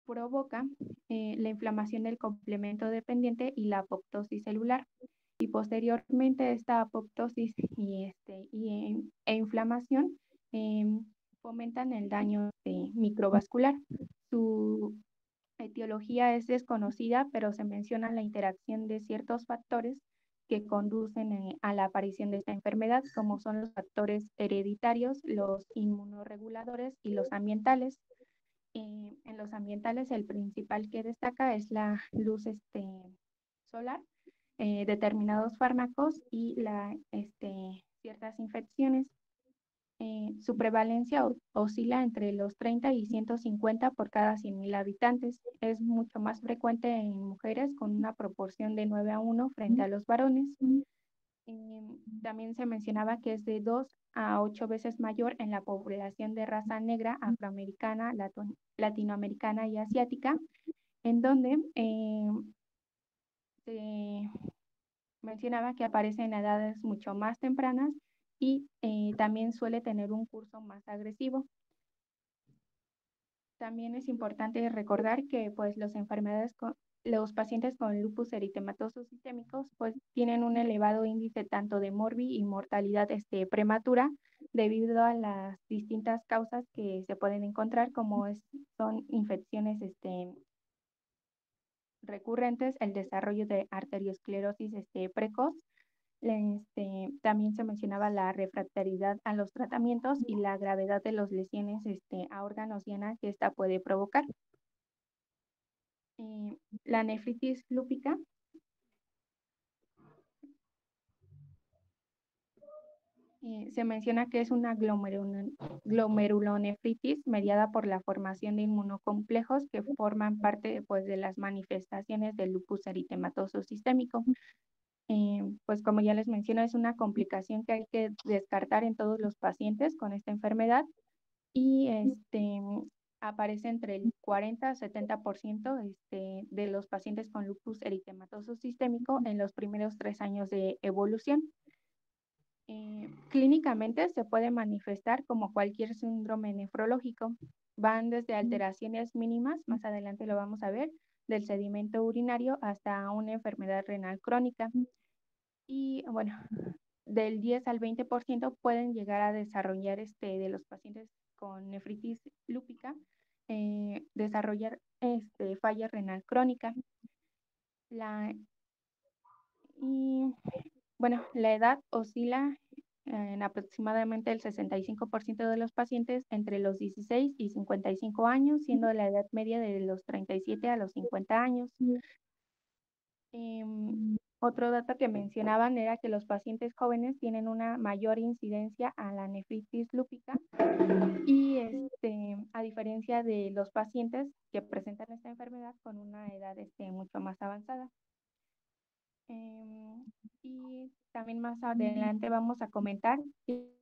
provoca la inflamación del complemento dependiente y la apoptosis celular. Y posteriormente esta apoptosis e inflamación fomentan el daño microvascular. Su etiología es desconocida, pero se menciona la interacción de ciertos factores que conducen a la aparición de esta enfermedad, como son los factores hereditarios, los inmunorreguladores y los ambientales. En los ambientales, el principal que destaca es la luz solar, determinados fármacos y ciertas infecciones. Su prevalencia oscila entre los 30 y 150 por cada 100.000 habitantes. Es mucho más frecuente en mujeres con una proporción de 9:1 frente a los varones. También se mencionaba que es de 2 a 8 veces mayor en la población de raza negra, afroamericana, latinoamericana y asiática, en donde se mencionaba que aparece en edades mucho más tempranas y también suele tener un curso más agresivo. También es importante recordar que pues los pacientes con lupus eritematoso sistémico pues tienen un elevado índice tanto de morbi y mortalidad prematura debido a las distintas causas que se pueden encontrar son infecciones recurrentes, el desarrollo de arteriosclerosis precoz. También se mencionaba la refractariedad a los tratamientos y la gravedad de las lesiones a órganos y que esta puede provocar. La nefritis lúpica se menciona que es una glomerulonefritis mediada por la formación de inmunocomplejos que forman parte pues, de las manifestaciones del lupus eritematoso sistémico. Pues como ya les menciono, es una complicación que hay que descartar en todos los pacientes con esta enfermedad y aparece entre el 40 a 70% de los pacientes con lupus eritematoso sistémico en los primeros 3 años de evolución. Clínicamente se puede manifestar como cualquier síndrome nefrológico. Van desde alteraciones mínimas, más adelante lo vamos a ver, del sedimento urinario hasta una enfermedad renal crónica. Y bueno, del 10 al 20% pueden llegar a desarrollar de los pacientes con nefritis lúpica, desarrollar falla renal crónica. La edad oscila en aproximadamente el 65% de los pacientes entre los 16 y 55 años, siendo la edad media de los 37 a los 50 años. Otro dato que mencionaban era que los pacientes jóvenes tienen una mayor incidencia a la nefritis lúpica y a diferencia de los pacientes que presentan esta enfermedad con una edad mucho más avanzada. Y también más adelante vamos a comentar que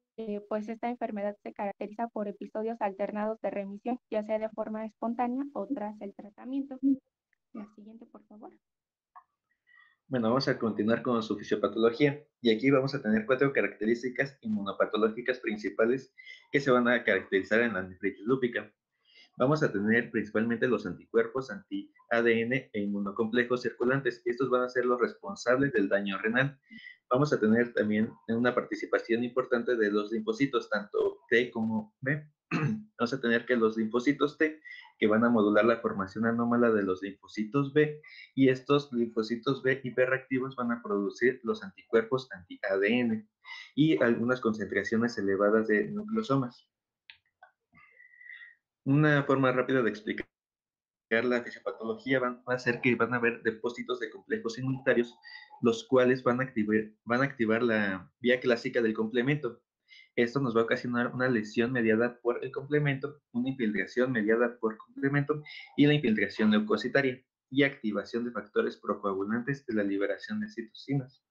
pues esta enfermedad se caracteriza por episodios alternados de remisión, ya sea de forma espontánea o tras el tratamiento. La siguiente, por favor. Bueno, vamos a continuar con su fisiopatología y aquí vamos a tener 4 características inmunopatológicas principales que se van a caracterizar en la nefritis lúpica. Vamos a tener principalmente los anticuerpos anti-ADN e inmunocomplejos circulantes. Estos van a ser los responsables del daño renal. Vamos a tener también una participación importante de los linfocitos, tanto T como B. Vamos a tener que los linfocitos T, que van a modular la formación anómala de los linfocitos B, y estos linfocitos B hiperreactivos van a producir los anticuerpos anti-ADN y algunas concentraciones elevadas de nucleosomas. Una forma rápida de explicar la fisiopatología va a ser que van a haber depósitos de complejos inmunitarios, los cuales van a activar la vía clásica del complemento. Esto nos va a ocasionar una lesión mediada por el complemento, una infiltración mediada por complemento y la infiltración leucocitaria y activación de factores procoagulantes de la liberación de citocinas.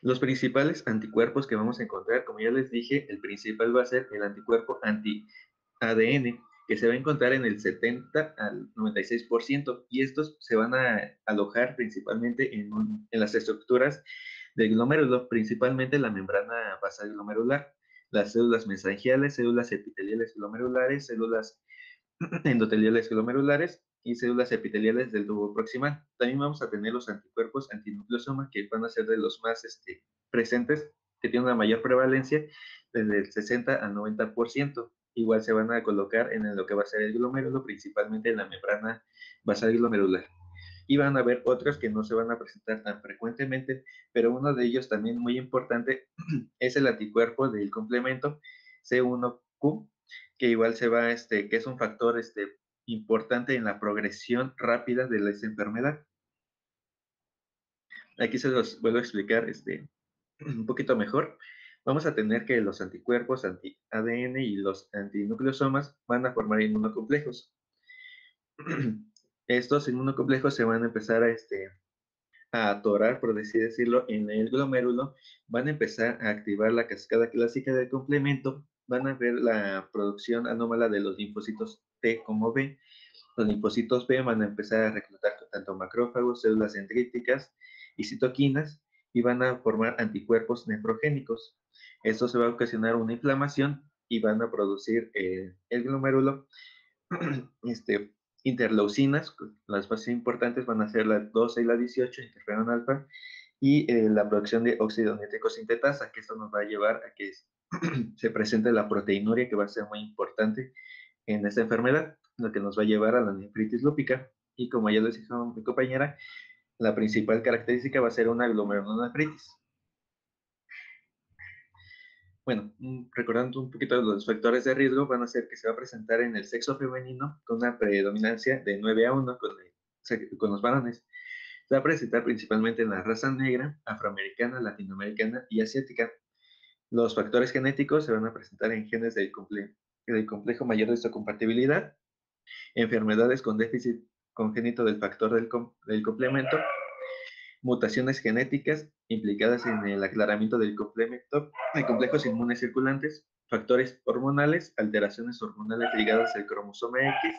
Los principales anticuerpos que vamos a encontrar, como ya les dije, el principal va a ser el anticuerpo anti-ADN, que se va a encontrar en el 70 al 96%, y estos se van a alojar principalmente en las estructuras del glomérulo, principalmente la membrana basal glomerular, las células mesangiales, células epiteliales glomerulares, células endoteliales glomerulares y células epiteliales del tubo proximal. También vamos a tener los anticuerpos antinucleosoma, que van a ser de los más presentes, que tienen una mayor prevalencia, desde el 60 al 90%. Igual se van a colocar en lo que va a ser el glomérulo, principalmente en la membrana basal glomerular. Y van a haber otros que no se van a presentar tan frecuentemente, pero uno de ellos también muy importante es el anticuerpo del complemento C1Q, que igual se va, que es un factor importante en la progresión rápida de esta enfermedad. Aquí se los vuelvo a explicar un poquito mejor. Vamos a tener que los anticuerpos anti-ADN y los antinucleosomas van a formar inmunocomplejos. Estos inmunocomplejos se van a empezar a atorar, por así decirlo, en el glomérulo, van a empezar a activar la cascada clásica del complemento, van a ver la producción anómala de los linfocitos T como B. Los linfocitos B van a empezar a reclutar tanto macrófagos, células dendríticas y citoquinas y van a formar anticuerpos nefrogénicos. Esto se va a ocasionar una inflamación y van a producir el glomérulo interleucinas. Las más importantes van a ser la 12 y la 18, interferón alfa, y la producción de óxido nítrico sintetasa, que esto nos va a llevar a que se presente la proteinuria, que va a ser muy importante en esta enfermedad, lo que nos va a llevar a la nefritis lúpica. Y como ya lo dijo mi compañera, la principal característica va a ser una glomerulonefritis. Bueno, recordando un poquito los factores de riesgo, van a ser que se va a presentar en el sexo femenino con una predominancia de 9 a 1 con los varones. Se va a presentar principalmente en la raza negra, afroamericana, latinoamericana y asiática. Los factores genéticos se van a presentar en genes del complejo mayor de histocompatibilidad, enfermedades con déficit congénito del factor del complemento, mutaciones genéticas implicadas en el aclaramiento del complemento de complejos inmunes circulantes, factores hormonales, alteraciones hormonales ligadas al cromosoma X,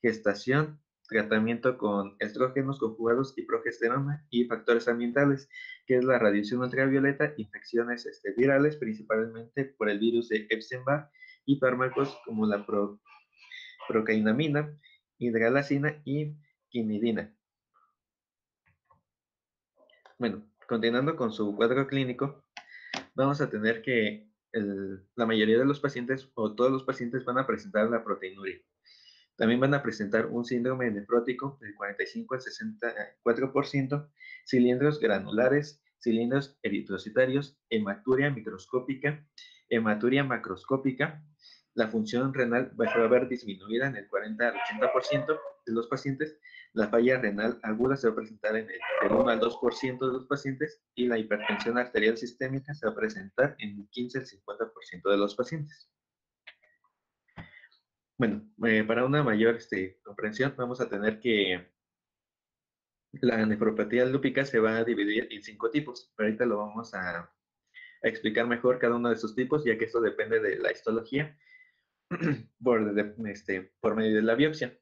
gestación, tratamiento con estrógenos conjugados y progesterona y factores ambientales, que es la radiación ultravioleta, infecciones virales, principalmente por el virus de Epstein-Barr, y fármacos como la procainamina, hidralacina y quinidina. Bueno, continuando con su cuadro clínico, vamos a tener que la mayoría de los pacientes o todos los pacientes van a presentar la proteinuria. También van a presentar un síndrome nefrótico del 45 al 64%, cilindros granulares, cilindros eritrocitarios, hematuria microscópica, hematuria macroscópica. La función renal va a ver disminuida en el 40 al 80% de los pacientes. La falla renal aguda se va a presentar en el 1 al 2% de los pacientes y la hipertensión arterial sistémica se va a presentar en el 15 al 50% de los pacientes. Bueno, para una mayor comprensión, vamos a tener que la nefropatía lúpica se va a dividir en 5 tipos. Pero ahorita lo vamos a explicar mejor cada uno de esos tipos, ya que esto depende de la histología por medio de la biopsia.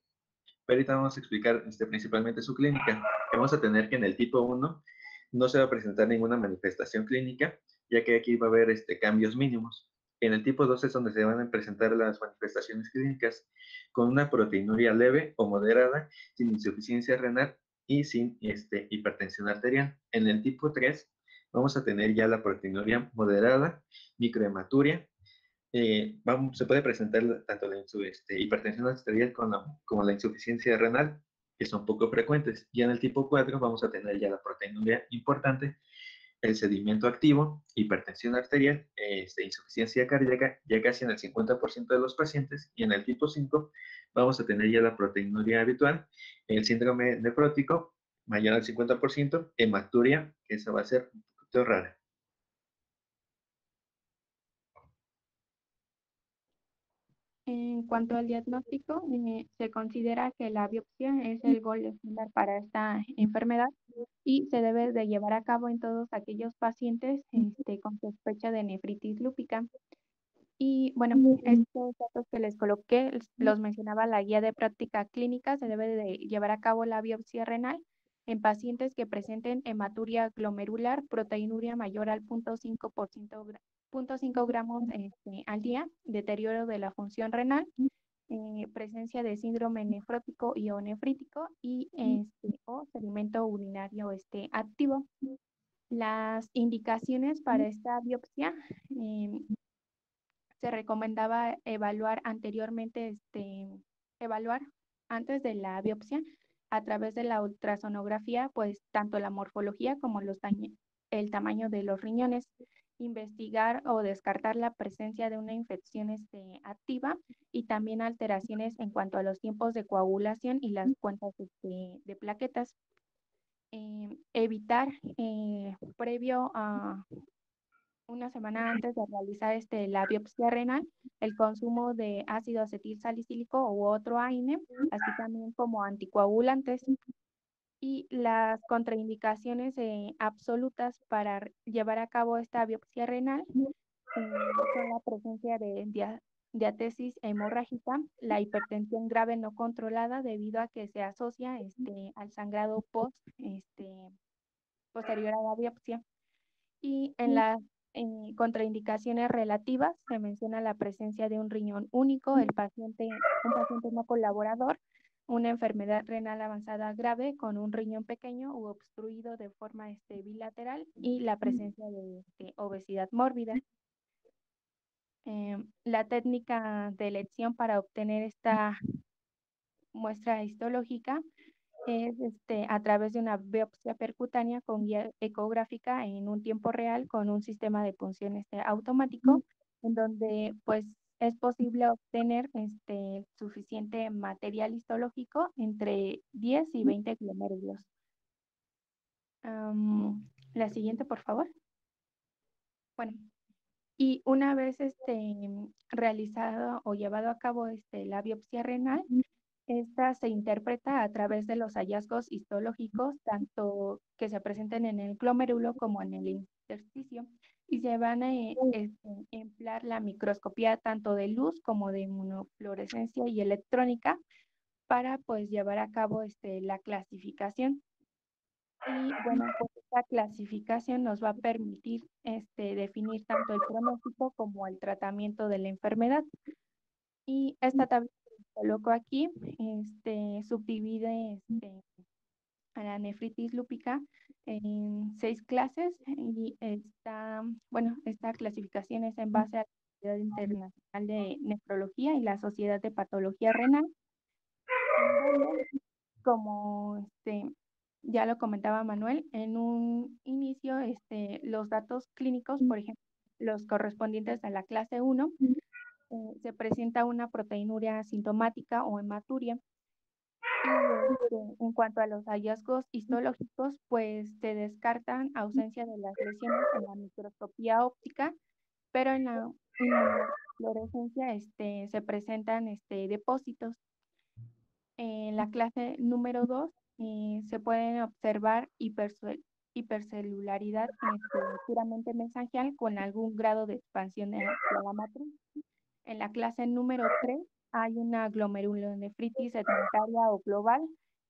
Pero ahorita vamos a explicar principalmente su clínica. Vamos a tener que en el tipo 1 no se va a presentar ninguna manifestación clínica, ya que aquí va a haber cambios mínimos. En el tipo 2 es donde se van a presentar las manifestaciones clínicas con una proteinuria leve o moderada, sin insuficiencia renal y sin hipertensión arterial. En el tipo 3 vamos a tener ya la proteinuria moderada, microhematuria. Se puede presentar tanto la hipertensión arterial como la insuficiencia renal, que son poco frecuentes. Ya en el tipo 4 vamos a tener ya la proteinuria importante, el sedimento activo, hipertensión arterial, insuficiencia cardíaca, ya casi en el 50% de los pacientes. Y en el tipo 5 vamos a tener ya la proteinuria habitual, el síndrome nefrótico, mayor al 50%, hematuria, que esa va a ser un poquito rara. En cuanto al diagnóstico, se considera que la biopsia es el gol estándar para esta enfermedad y se debe de llevar a cabo en todos aquellos pacientes con sospecha de nefritis lúpica. Y bueno, estos datos que les coloqué los mencionaba la guía de práctica clínica. Se debe de llevar a cabo la biopsia renal en pacientes que presenten hematuria glomerular, proteinuria mayor al 0.5 gramos al día, deterioro de la función renal presencia de síndrome nefrótico y o nefrítico y o sedimento urinario activo. Las indicaciones para esta biopsia, se recomendaba evaluar antes de la biopsia a través de la ultrasonografía, pues tanto la morfología como el tamaño de los riñones, investigar o descartar la presencia de una infección activa y también alteraciones en cuanto a los tiempos de coagulación y las cuentas de plaquetas. Evitar previo a una semana antes de realizar la biopsia renal, el consumo de ácido acetil salicílico u otro AINE, así también como anticoagulantes. Y las contraindicaciones absolutas para llevar a cabo esta biopsia renal son la presencia de diatesis hemorrágica, la hipertensión grave no controlada debido a que se asocia al sangrado posterior a la biopsia. Y en las contraindicaciones relativas se menciona la presencia de un riñón único, un paciente no colaborador, una enfermedad renal avanzada grave con un riñón pequeño u obstruido de forma bilateral y la presencia de obesidad mórbida. La técnica de elección para obtener esta muestra histológica es a través de una biopsia percutánea con guía ecográfica en un tiempo real con un sistema de punción automático, en donde pues es posible obtener suficiente material histológico entre 10 y 20 glomérulos. La siguiente, por favor. Bueno, y una vez realizado o llevado a cabo la biopsia renal, esta se interpreta a través de los hallazgos histológicos, tanto que se presenten en el glomérulo como en el intersticio, y se van a emplear la microscopía tanto de luz como de inmunofluorescencia y electrónica para pues llevar a cabo la clasificación. Y bueno, pues esta clasificación nos va a permitir definir tanto el pronóstico como el tratamiento de la enfermedad. Y esta tabla que coloco aquí, subdivide a la nefritis lúpica en 6 clases y esta clasificación es en base a la Sociedad Internacional de Nefrología y la Sociedad de Patología Renal, en donde, como ya lo comentaba Manuel, en un inicio los datos clínicos, por ejemplo, los correspondientes a la clase 1, se presenta una proteinuria asintomática o hematuria. Y en cuanto a los hallazgos histológicos, pues se descartan ausencia de las lesiones en la microscopía óptica, pero en la inmunofluorescencia se presentan depósitos. En la clase número 2 se pueden observar hipercelularidad puramente mesangial con algún grado de expansión hacia la matriz. En la clase número 3 hay una glomerulonefritis segmentaria o global,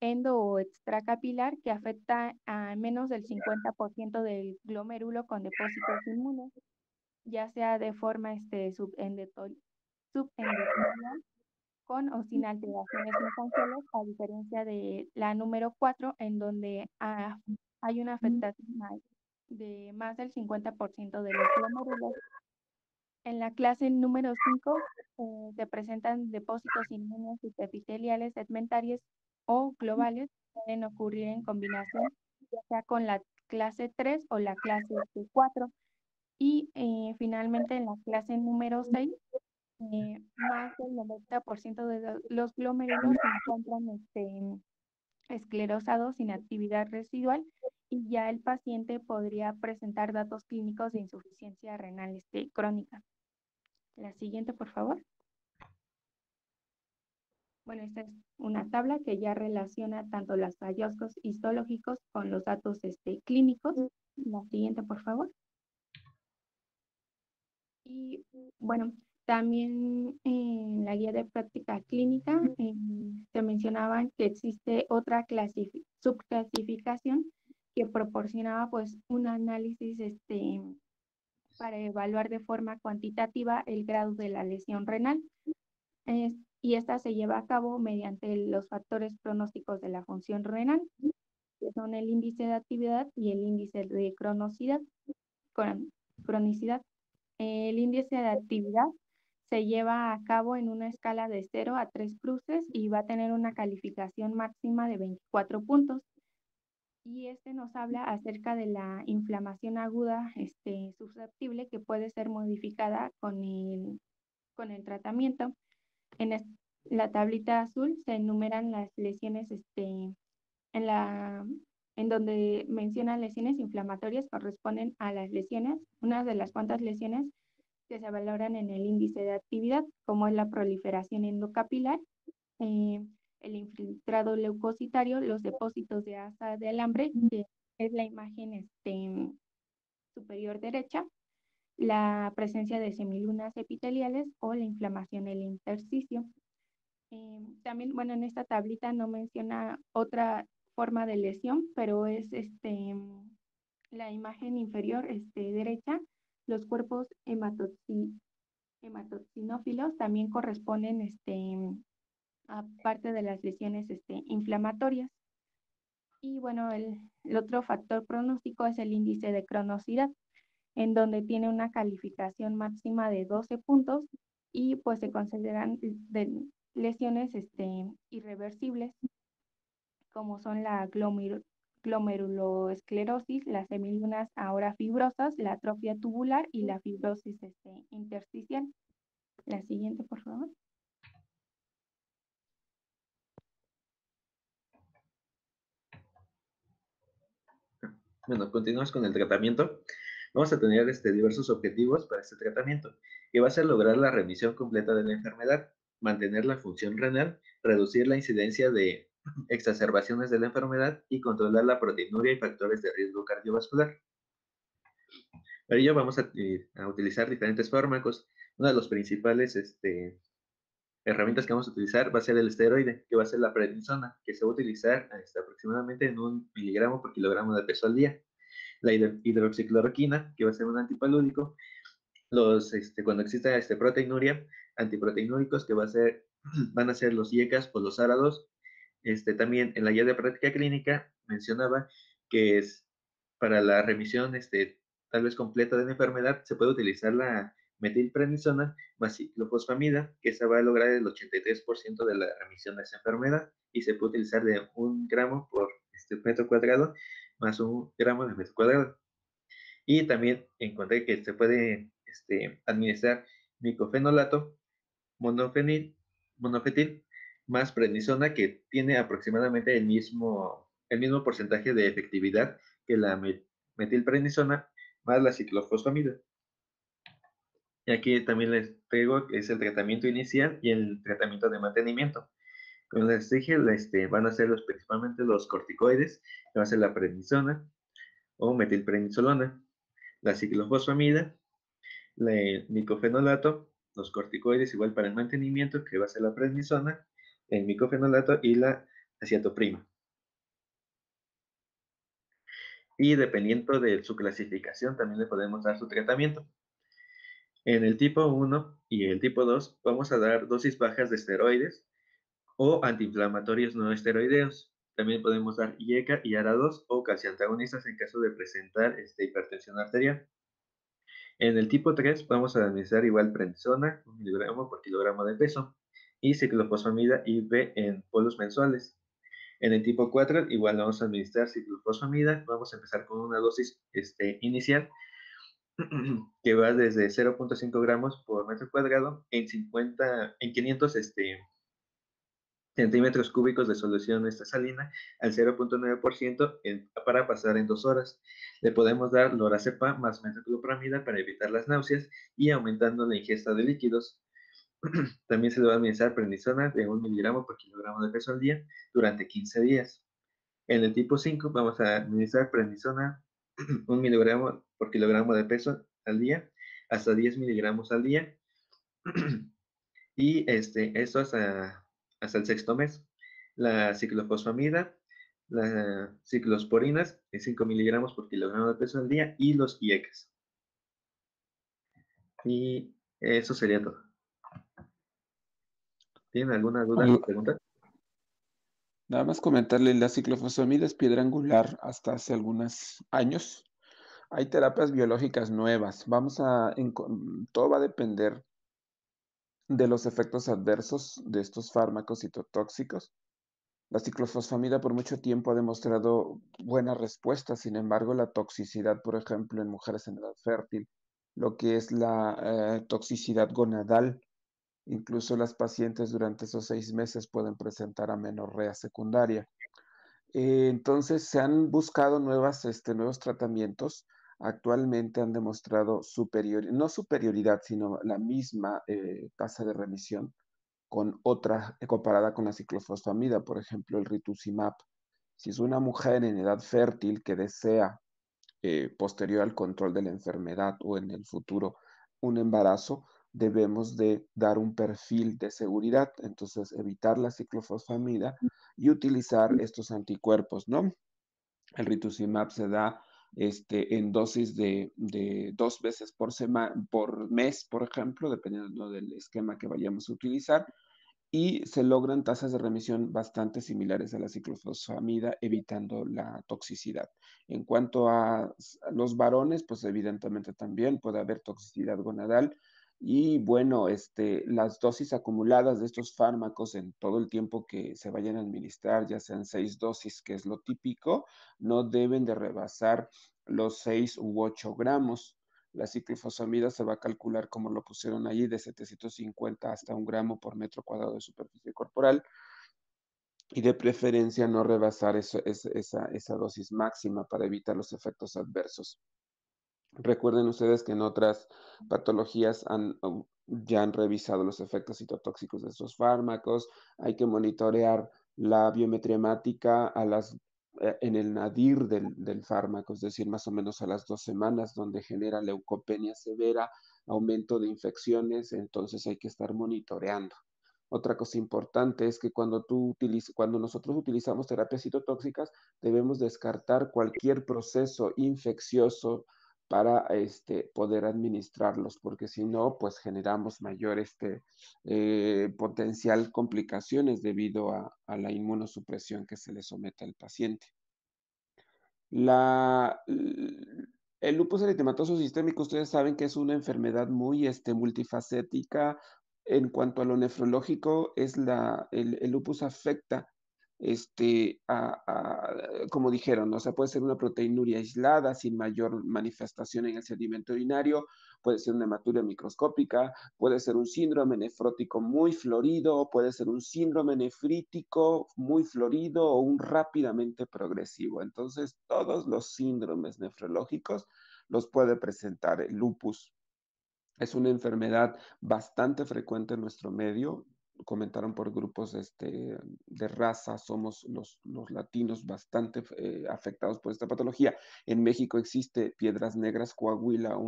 endo o extracapilar, que afecta a menos del 50% del glomérulo con depósitos inmunes, ya sea de forma subendotelial con o sin alteraciones mesangiales, a diferencia de la número 4, en donde hay una afectación de más del 50% de los glomérulos. En la clase número 5 se presentan depósitos inmunes epiteliales segmentarios o globales, pueden ocurrir en combinación, ya sea con la clase 3 o la clase 4. Y finalmente en la clase número 6, más del 90% de los glomérulos se encuentran esclerosados sin actividad residual y ya el paciente podría presentar datos clínicos de insuficiencia renal crónica. La siguiente, por favor. Bueno, esta es una tabla que ya relaciona tanto los hallazgos histológicos con los datos clínicos. La siguiente, por favor. Y bueno, también en la guía de práctica clínica se mencionaban que existe otra subclasificación que proporcionaba pues un análisis para evaluar de forma cuantitativa el grado de la lesión renal. y esta se lleva a cabo mediante los factores pronósticos de la función renal, que son el índice de actividad y el índice de cronicidad. El índice de actividad se lleva a cabo en una escala de 0 a 3 cruces y va a tener una calificación máxima de 24 puntos. Y este nos habla acerca de la inflamación aguda susceptible que puede ser modificada con el tratamiento. En la tablita azul se enumeran las lesiones en la en donde menciona lesiones inflamatorias corresponden a las lesiones, una de las cuantas lesiones que se valoran en el índice de actividad, como es la proliferación endocapilar, eh, el infiltrado leucocitario, los depósitos de asa de alambre, que es la imagen superior derecha, la presencia de semilunas epiteliales o la inflamación del intersticio. También, bueno, en esta tablita no menciona otra forma de lesión, pero es la imagen inferior derecha, los cuerpos hematoxinófilos también corresponden a parte de las lesiones inflamatorias. Y bueno, el otro factor pronóstico es el índice de cronosidad, en donde tiene una calificación máxima de 12 puntos y pues se consideran lesiones irreversibles, como son la glomeruloesclerosis, las semilunas ahora fibrosas, la atrofia tubular y la fibrosis intersticial. La siguiente, por favor. Bueno, continuamos con el tratamiento. Vamos a tener diversos objetivos para este tratamiento, que va a ser lograr la remisión completa de la enfermedad, mantener la función renal, reducir la incidencia de exacerbaciones de la enfermedad y controlar la proteinuria y factores de riesgo cardiovascular. Para ello vamos a utilizar diferentes fármacos. Una de las principales herramientas que vamos a utilizar va a ser el esteroide, que va a ser la prednisona, que se va a utilizar aproximadamente en 1 miligramo por kilogramo de peso al día. La hidroxicloroquina, que va a ser un antipalúdico. Cuando exista proteinuria, antiproteinúricos, que van a ser los IECAS o los ARA2. También en la guía de práctica clínica mencionaba que es para la remisión tal vez completa de la enfermedad, se puede utilizar la metilprednisona más ciclofosfamida, que se va a lograr el 83% de la remisión de esa enfermedad, y se puede utilizar de 1 gramo por metro cuadrado más 1 gramo de metro cuadrado. Y también encontré que se puede administrar micofenolato, monofetil más prednisona, que tiene aproximadamente el mismo porcentaje de efectividad que la metilprednisona más la ciclofosfamida. Y aquí también les traigo que es el tratamiento inicial y el tratamiento de mantenimiento. Como les dije, van a ser principalmente los corticoides, que va a ser la prednisona o metilprednisolona, la ciclofosfamida, el micofenolato, los corticoides igual para el mantenimiento, que va a ser la prednisona, el micofenolato y la acetoprima. Y dependiendo de su clasificación, también le podemos dar su tratamiento. En el tipo 1 y el tipo 2 vamos a dar dosis bajas de esteroides o antiinflamatorios no esteroideos. También podemos dar IECA y ARA2 o calciantagonistas en caso de presentar hipertensión arterial. En el tipo 3 vamos a administrar igual prednisona, 1 miligramo por kilogramo de peso, y ciclofosfamida IV en polos mensuales. En el tipo 4 igual vamos a administrar ciclofosfamida, vamos a empezar con una dosis inicial que va desde 0.5 gramos por metro cuadrado en 500 centímetros cúbicos de solución salina al 0.9% para pasar en 2 horas. Le podemos dar lorazepam más metoclopramida para evitar las náuseas y aumentando la ingesta de líquidos. También se le va a administrar prednisona de 1 miligramo por kilogramo de peso al día durante 15 días. En el tipo 5 vamos a administrar prednisona 1 miligramo por kilogramo de peso al día hasta 10 miligramos al día. Y esto hasta el 6º mes. La ciclofosfamida, las ciclosporinas de 5 miligramos por kilogramo de peso al día y los IECAS. Y eso sería todo. ¿Tienen alguna duda o pregunta? Nada más comentarle, la ciclofosfamida es piedra angular hasta hace algunos años. Hay terapias biológicas nuevas. Todo va a depender de los efectos adversos de estos fármacos citotóxicos. La ciclofosfamida por mucho tiempo ha demostrado buena respuesta, sin embargo, la toxicidad, por ejemplo, en mujeres en edad fértil, lo que es la toxicidad gonadal, incluso las pacientes durante esos 6 meses pueden presentar amenorrea secundaria. Entonces, se han buscado nuevos tratamientos. Actualmente han demostrado no superioridad, sino la misma tasa de remisión con otra comparada con la ciclofosfamida, por ejemplo, el rituximab. Si es una mujer en edad fértil que desea, posterior al control de la enfermedad o en el futuro, un embarazo, debemos de dar un perfil de seguridad, entonces evitar la ciclofosfamida y utilizar estos anticuerpos, ¿no? El rituximab se da en dosis de 2 veces por mes, por ejemplo, dependiendo del esquema que vayamos a utilizar, y se logran tasas de remisión bastante similares a la ciclofosfamida, evitando la toxicidad. En cuanto a los varones, pues evidentemente también puede haber toxicidad gonadal. Y bueno, las dosis acumuladas de estos fármacos en todo el tiempo que se vayan a administrar, ya sean 6 dosis, que es lo típico, no deben de rebasar los 6 u 8 gramos. La ciclofosfamida se va a calcular, como lo pusieron allí, de 750 hasta 1 gramo por metro cuadrado de superficie corporal, y de preferencia no rebasar esa dosis máxima para evitar los efectos adversos. Recuerden ustedes que en otras patologías ya han revisado los efectos citotóxicos de estos fármacos. Hay que monitorear la biometría hemática en el nadir del fármaco, es decir, más o menos a las 2 semanas, donde genera leucopenia severa, aumento de infecciones, entonces hay que estar monitoreando. Otra cosa importante es que cuando nosotros utilizamos terapias citotóxicas, debemos descartar cualquier proceso infeccioso para poder administrarlos, porque si no, pues generamos mayor potencial complicaciones debido a la inmunosupresión que se le somete al paciente. La, el lupus eritematoso sistémico, ustedes saben que es una enfermedad muy multifacética. En cuanto a lo nefrológico, el lupus afecta, como dijeron, o sea, puede ser una proteinuria aislada sin mayor manifestación en el sedimento urinario, puede ser una hematuria microscópica, puede ser un síndrome nefrótico muy florido, puede ser un síndrome nefrítico muy florido o un rápidamente progresivo. Entonces, todos los síndromes nefrológicos los puede presentar el lupus. Es una enfermedad bastante frecuente en nuestro medio. Comentaron por grupos de raza, somos los latinos bastante afectados por esta patología. En México existe Piedras Negras, Coahuila,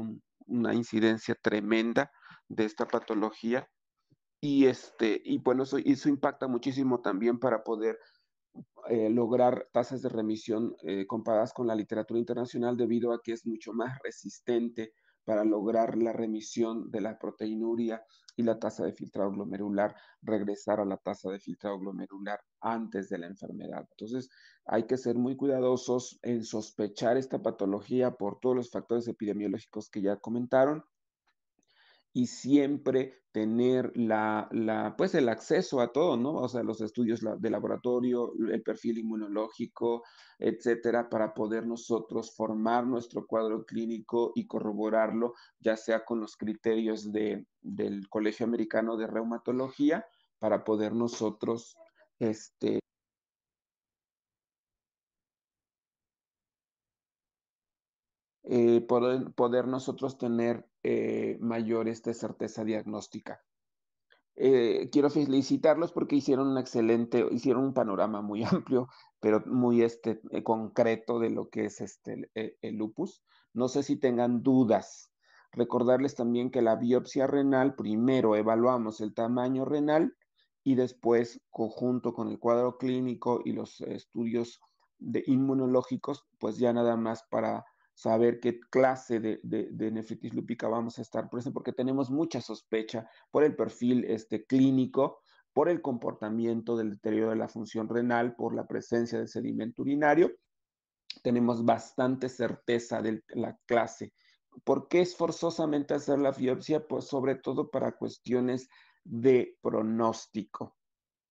una incidencia tremenda de esta patología. Y bueno, eso impacta muchísimo también para poder lograr tasas de remisión comparadas con la literatura internacional, debido a que es mucho más resistente para lograr la remisión de la proteinuria y la tasa de filtrado glomerular, regresar a la tasa de filtrado glomerular antes de la enfermedad. Entonces, hay que ser muy cuidadosos en sospechar esta patología por todos los factores epidemiológicos que ya comentaron, y siempre tener pues el acceso a todo, ¿no? O sea, los estudios de laboratorio, el perfil inmunológico, etcétera, para poder nosotros formar nuestro cuadro clínico y corroborarlo, ya sea con los criterios del Colegio Americano de Reumatología, para poder nosotros, poder nosotros tener mayor certeza diagnóstica. Quiero felicitarlos porque hicieron un panorama muy amplio, pero muy concreto de lo que es el lupus. No sé si tengan dudas. Recordarles también que la biopsia renal, primero evaluamos el tamaño renal y después, conjunto con el cuadro clínico y los estudios inmunológicos, pues ya nada más para saber qué clase de nefritis lúpica vamos a estar presente, porque tenemos mucha sospecha por el perfil clínico, por el comportamiento del deterioro de la función renal, por la presencia de sedimento urinario. Tenemos bastante certeza de la clase. ¿Por qué es forzosamente hacer la biopsia? Pues sobre todo para cuestiones de pronóstico.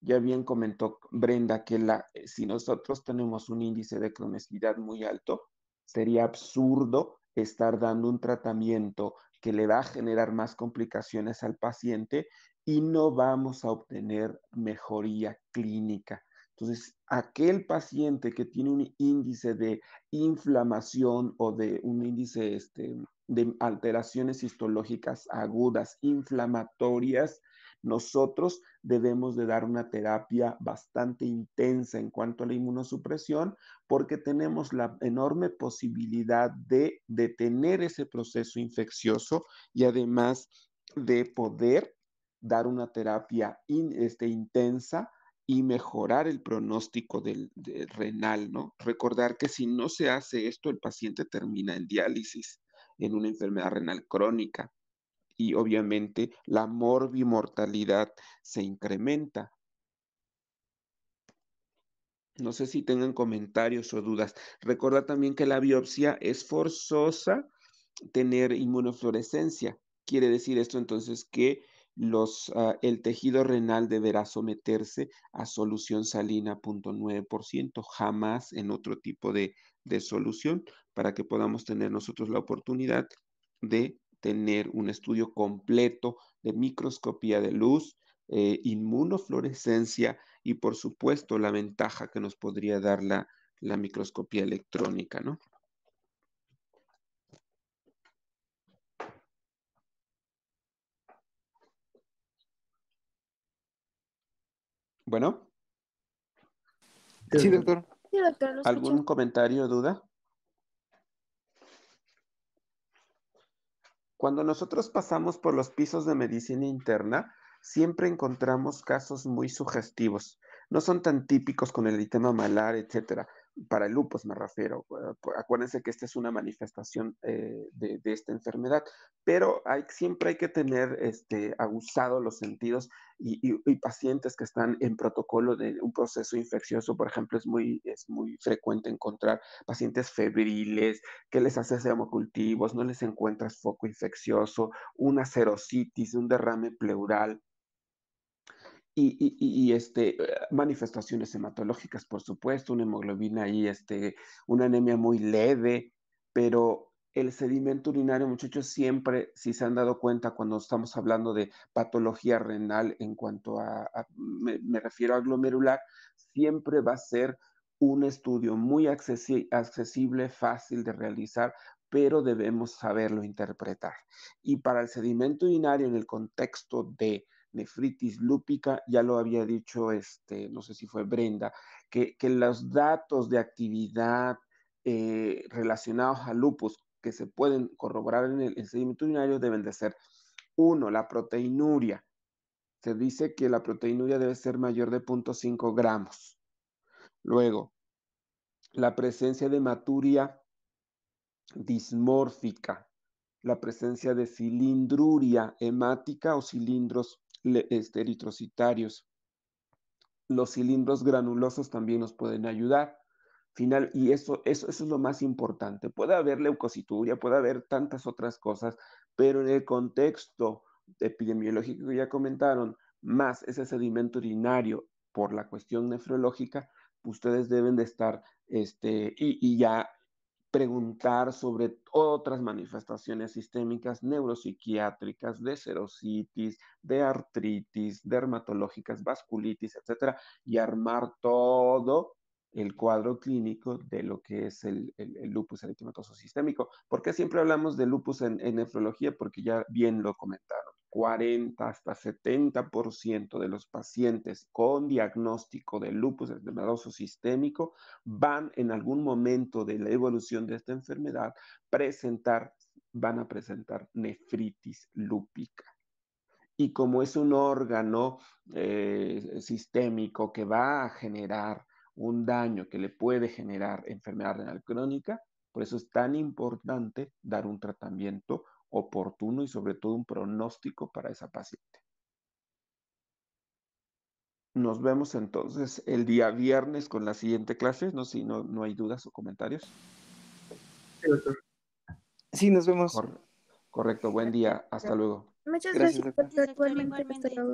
Ya bien comentó Brenda que si nosotros tenemos un índice de cronicidad muy alto, sería absurdo estar dando un tratamiento que le va a generar más complicaciones al paciente y no vamos a obtener mejoría clínica. Entonces, aquel paciente que tiene un índice de inflamación o de un índice de alteraciones histológicas agudas, inflamatorias, nosotros debemos de dar una terapia bastante intensa en cuanto a la inmunosupresión porque tenemos la enorme posibilidad de detener ese proceso infeccioso y además de poder dar una terapia intensa y mejorar el pronóstico del renal, ¿no? Recordar que si no se hace esto, el paciente termina en diálisis, en una enfermedad renal crónica y obviamente la morbimortalidad se incrementa. No sé si tengan comentarios o dudas. Recuerda también que la biopsia es forzosa tener inmunofluorescencia. Quiere decir esto entonces que el tejido renal deberá someterse a solución salina 0.9%, jamás en otro tipo de solución, para que podamos tener nosotros la oportunidad de tener un estudio completo de microscopía de luz, inmunofluorescencia y por supuesto la ventaja que nos podría dar la microscopía electrónica, ¿no? Bueno, Sí, doctor. Sí, doctor, lo escucho. ¿algún comentario o duda? Cuando nosotros pasamos por los pisos de medicina interna, siempre encontramos casos muy sugestivos. No son tan típicos con el eritema malar, etcétera. Para el lupus me refiero. Acuérdense que esta es una manifestación de esta enfermedad, pero siempre hay que tener aguzados los sentidos y pacientes que están en protocolo de un proceso infeccioso, por ejemplo, es muy frecuente encontrar pacientes febriles, que les haces hemocultivos, no les encuentras foco infeccioso, una serositis, un derrame pleural manifestaciones hematológicas, por supuesto, una hemoglobina ahí, una anemia muy leve, pero el sedimento urinario, muchachos, siempre, si se han dado cuenta cuando estamos hablando de patología renal en cuanto me refiero a glomerular, siempre va a ser un estudio muy accesible, fácil de realizar, pero debemos saberlo interpretar. Y para el sedimento urinario en el contexto de nefritis lúpica, ya lo había dicho, no sé si fue Brenda, que los datos de actividad relacionados al lupus que se pueden corroborar en el sedimento urinario deben de ser, uno, la proteinuria. Se dice que la proteinuria debe ser mayor de 0.5 gramos. Luego, la presencia de hematuria dismórfica, la presencia de cilindruria hemática o cilindros eritrocitarios. Los cilindros granulosos también nos pueden ayudar. Y eso es lo más importante. Puede haber leucocituria, puede haber tantas otras cosas, pero en el contexto epidemiológico que ya comentaron, más ese sedimento urinario por la cuestión nefrológica, ustedes deben de estar, y ya preguntar sobre otras manifestaciones sistémicas neuropsiquiátricas, de serositis, de artritis, dermatológicas, vasculitis, etcétera, y armar todo el cuadro clínico de lo que es el lupus eritematoso sistémico. ¿Por qué siempre hablamos de lupus en nefrología? Porque ya bien lo comentaron. 40 hasta 70% de los pacientes con diagnóstico de lupus eritematoso sistémico van en algún momento de la evolución de esta enfermedad van a presentar nefritis lúpica. Y como es un órgano sistémico que va a generar un daño que le puede generar enfermedad renal crónica, por eso es tan importante dar un tratamiento oportuno y sobre todo un pronóstico para esa paciente. nos vemos entonces el día viernes con la siguiente clase. No sé si no hay dudas o comentarios. Sí, doctor. Sí, nos vemos. Correcto, buen día. Hasta luego. Muchas Gracias, gracias, doctor. doctor. Igualmente, hasta luego.